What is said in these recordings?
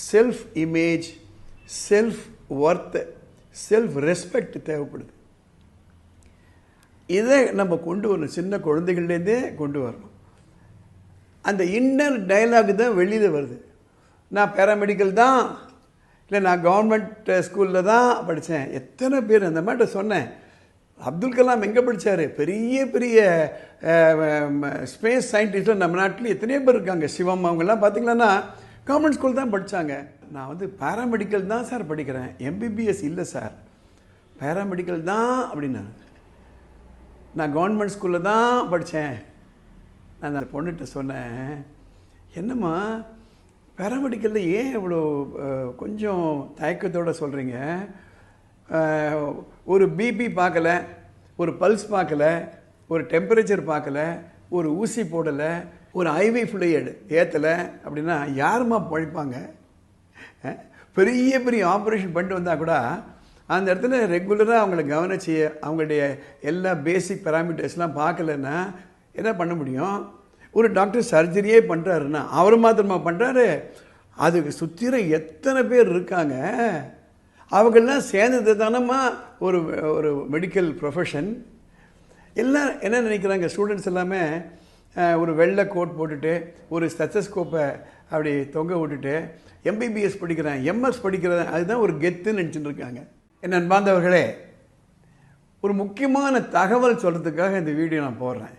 Self image, self worth, self respect தேவைப்படுது. இதை நம்ம கொண்டு வரணும், சின்ன குழந்தைகள்லேருந்தே கொண்டு வரணும். அந்த இன்னர் டயலாக் தான் வெளியில் வருது. நான் பேராமெடிக்கல் தான், இல்லை நான் கவர்மெண்ட் ஸ்கூலில் தான் படித்தேன். எத்தனை பேர் அந்த மாதிரி சொன்னேன். அப்துல் கலாம் எங்கே படித்தார்? பெரிய பெரிய ஸ்பேஸ் சயின்டிஸ்டில் நம்ம நாட்டில் எத்தனையோ பேர் இருக்காங்க. சிவம் அவங்கெல்லாம் பார்த்திங்களன்னா கவர்மெண்ட் ஸ்கூல் தான் படித்தாங்க. நான் வந்து பேராமெடிக்கல் தான் சார் படிக்கிறேன், எம்பிபிஎஸ் இல்லை சார், பேராமெடிக்கல் தான் அப்படின்னா. நான் கவர்மெண்ட் ஸ்கூலில் தான் படித்தேன். நான் அந்த பொண்ணுகிட்ட சொன்னேன், என்னம்மா பேராமெடிக்கலில் ஏன் இவ்வளோ கொஞ்சம் தயக்கத்தோடு சொல்கிறீங்க? ஒரு பிபி பார்க்கல, ஒரு பல்ஸ் பார்க்கல, ஒரு டெம்பரேச்சர் பார்க்கல, ஒரு ஊசி போடலை, ஒரு ஐவி ஃப்ளூயிட் ஏற்றலை அப்படின்னா யாருமா பழிப்பாங்க? பெரிய பெரிய ஆப்ரேஷன் பண்ணிட்டு வந்தால் கூட அந்த இடத்துல ரெகுலராக அவங்கள கவனிச்சு அவங்களுடைய எல்லா பேசிக் பேராமீட்டர்ஸ்லாம் பார்க்கலன்னா என்ன பண்ண முடியும்? ஒரு டாக்டர் சர்ஜரியே பண்ணுறாருன்னா அவர் மாத்திரமா பண்ணுறாரு, அதுக்கு சுற்றிற எத்தனை பேர் இருக்காங்க, அவங்கெல்லாம் சேர்ந்தது தானம்மா ஒரு ஒரு மெடிக்கல் ப்ரொஃபஷன். எல்லாம் என்ன நினைக்கிறாங்க, ஸ்டூடெண்ட்ஸ் எல்லாமே ஒரு வெள்ளை கோட் போட்டுட்டு ஒரு ஸ்டெத்தஸ்கோப்பை அப்படி தொங்க விட்டுட்டு எம்பிபிஎஸ் படிக்கிறேன், எம்எஸ் படிக்கிறேன், அதுதான் ஒரு கெத்துன்னு நினச்சிட்டு இருக்காங்க. என் அன்பார்ந்தவர்களே, ஒரு முக்கியமான தகவல் சொல்கிறதுக்காக இந்த வீடியோ நான் போடுறேன்.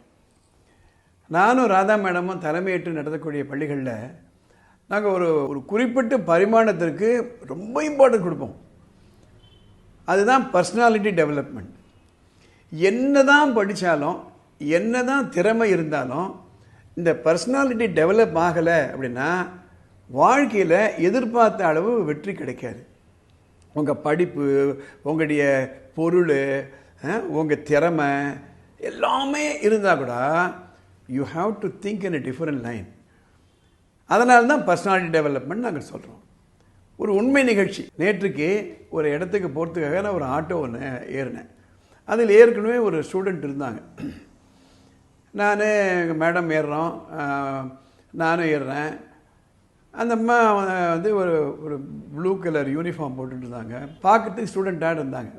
நானும் ராதா மேடமும் தலைமையேற்று நடத்தக்கூடிய பள்ளிகளில் நாங்கள் ஒரு குறிப்பிட்ட பரிமாணத்திற்கு ரொம்ப இம்பார்ட்டன்ட் கொடுப்போம். அதுதான் பர்சனாலிட்டி டெவலப்மெண்ட். என்ன தான் படித்தாலும், என்ன தான் திறமை இருந்தாலும், இந்த பர்சனாலிட்டி டெவலப் ஆகலை அப்படின்னா வாழ்க்கையில் எதிர்பார்த்த அளவு வெற்றி கிடைக்காது. உங்கள் படிப்பு, உங்களுடைய பொருள், உங்கள் திறமை எல்லாமே இருந்தால் கூட you have to think in a different line. அதனால தான் பர்சனாலிட்டி டெவலப்மெண்ட் நாங்கள் சொல்கிறோம். ஒரு உண்மை நிகழ்ச்சி. நேற்றுக்கு ஒரு இடத்துக்கு போகிறதுக்காக நான் ஒரு ஆட்டோ ஒன்று ஏறினேன். அதில் ஏற்கனவே ஒரு ஸ்டூடெண்ட் இருந்தாங்க. நான் எங்கள் மேடம் ஏறுறோம், நானும் ஏறுறேன். அந்த அம்மா வந்து ஒரு ஒரு ப்ளூ கலர் யூனிஃபார்ம் போட்டுட்டு இருந்தாங்க. பார்க்கறதுக்கு ஸ்டூடெண்ட்டாக இருந்தாங்க.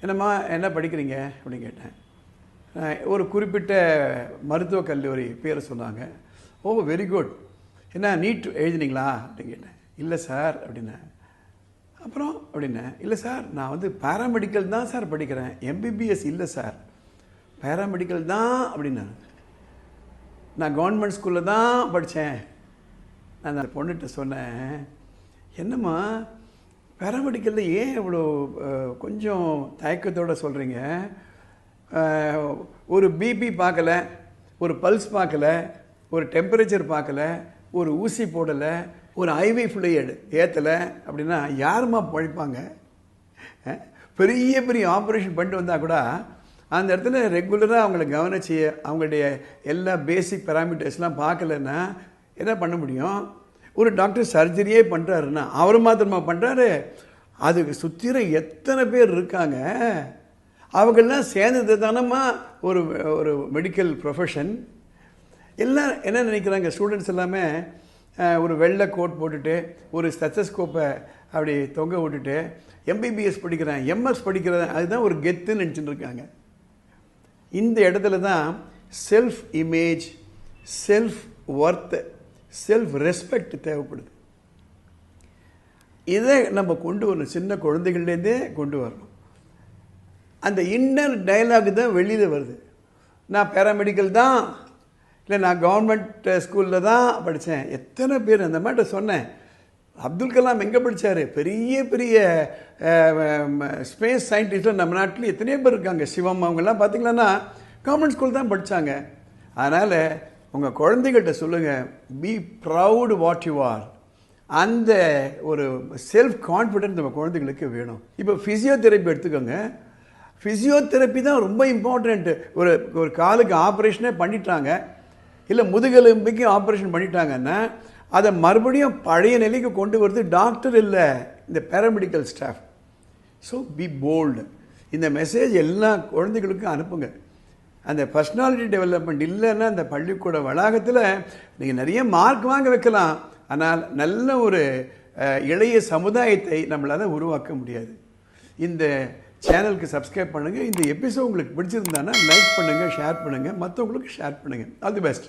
என்னம்மா என்ன படிக்கிறீங்க அப்படின்னு கேட்டேன். ஒரு குறிப்பிட்ட மருத்துவக் கல்லூரி பேரை சொன்னாங்க. ஓ வெரி குட், என்ன நீட் எழுதினீங்களா அப்படின்னு கேட்டேன். இல்லை சார் அப்படின்னேன். அப்புறம் அப்படின்னேன். இல்லை சார் நான் வந்து பேராமெடிக்கல் தான் சார் படிக்கிறேன், எம்பிபிஎஸ் இல்லை சார், பேராமெடிக்கல் தான் அப்படின்னா. நான் கவர்மெண்ட் ஸ்கூலில் தான் படித்தேன். நான் அந்த பொண்ணுகிட்ட சொன்னேன், என்னம்மா பேராமெடிக்கலில் ஏன் இவ்வளோ கொஞ்சம் தயக்கத்தோடு சொல்கிறீங்க? ஒரு பிபி பார்க்கல, ஒரு பல்ஸ் பார்க்கல, ஒரு டெம்பரேச்சர் பார்க்கல, ஒரு ஊசி போடலை, ஒரு ஐவி ஃப்ளூயிட் ஏற்றலை அப்படின்னா யாருமா பழிப்பாங்க? பெரிய பெரிய ஆப்ரேஷன் பண்ணிட்டு வந்தால் கூட அந்த இடத்துல ரெகுலராக அவங்கள கவனிச்சு அவங்களுடைய எல்லா பேசிக் பேராமீட்டர்ஸ்லாம் பார்க்கலன்னா என்ன பண்ண முடியும்? ஒரு டாக்டர் சர்ஜரியே பண்ணுறாருன்னா அவர் மாத்திரமா பண்ணுறாரு, அதுக்கு சுற்றிற எத்தனை பேர் இருக்காங்க, அவங்கெல்லாம் சேர்ந்தது தானம்மா ஒரு ஒரு மெடிக்கல் ப்ரொஃபஷன். எல்லாம் என்ன நினைக்கிறாங்க, ஸ்டூடெண்ட்ஸ் எல்லாமே ஒரு வெள்ளை கோட் போட்டுட்டு ஒரு ஸ்டெத்தஸ்கோப்பை அப்படி தொங்க விட்டுட்டு எம்பிபிஎஸ் படிக்கிறேன், எம்எஸ் படிக்கிறேன், அதுதான் ஒரு கெத்துன்னு நினச்சிட்டு இருக்காங்க. இந்த இடத்துல தான் self image, self worth, self respect தேவைப்படுது. இதை நம்ம கொண்டு வரணும், சின்ன குழந்தைகள்லேருந்தே கொண்டு வரணும். அந்த இன்னர் டயலாக் தான் வெளியில் வருது. நான் பேராமெடிக்கல் தான், இல்லை நான் கவர்மெண்ட் ஸ்கூலில் தான் படித்தேன். எத்தனை பேர் அந்த மாதிரி சொன்னேன். அப்துல் கலாம் எங்கே படித்தார்? பெரிய பெரிய ஸ்பேஸ் சயின்டிஸ்டில் நம்ம நாட்டில் எத்தனையோ பேர் இருக்காங்க. சிவம் அவங்கெல்லாம் பார்த்திங்களன்னா கவர்மெண்ட் ஸ்கூல் தான் படித்தாங்க. அதனால் உங்கள் குழந்தைகள்கிட்ட சொல்லுங்கள், B proud what you are. அந்த ஒரு செல்ஃப் கான்ஃபிடென்ஸ் நம்ம குழந்தைகளுக்கு வேணும். இப்போ ஃபிசியோதெரப்பி எடுத்துக்கோங்க. ஃபிசியோதெரப்பி தான் ரொம்ப இம்பார்ட்டண்ட்டு. ஒரு காலுக்கு ஆப்ரேஷனே பண்ணிட்டாங்க, இல்லை முதுகெலும்புக்கு ஆப்ரேஷன் பண்ணிட்டாங்கன்னா அதை மறுபடியும் பழைய நிலைக்கு கொண்டு வருது டாக்டர் இல்லை, இந்த paramedical staff. So be bold. இந்த மெசேஜ் எல்லா குழந்தைகளுக்கும் அனுப்புங்க. அந்த பர்சனாலிட்டி டெவலப்மெண்ட் இல்லைன்னா அந்த பள்ளிக்கூட வளாகத்தில் நீங்கள் நிறைய மார்க் வாங்க வைக்கலாம், ஆனால் நல்ல ஒரு இளைய சமுதாயத்தை நம்மளால் உருவாக்க முடியாது. இந்த சேனலுக்கு சப்ஸ்கிரைப் பண்ணுங்கள். இந்த எபிசோட் உங்களுக்கு பிடிச்சிருந்தானா லைக் பண்ணுங்கள், ஷேர் பண்ணுங்கள், மற்றவங்களுக்கு ஷேர் பண்ணுங்கள். All the best.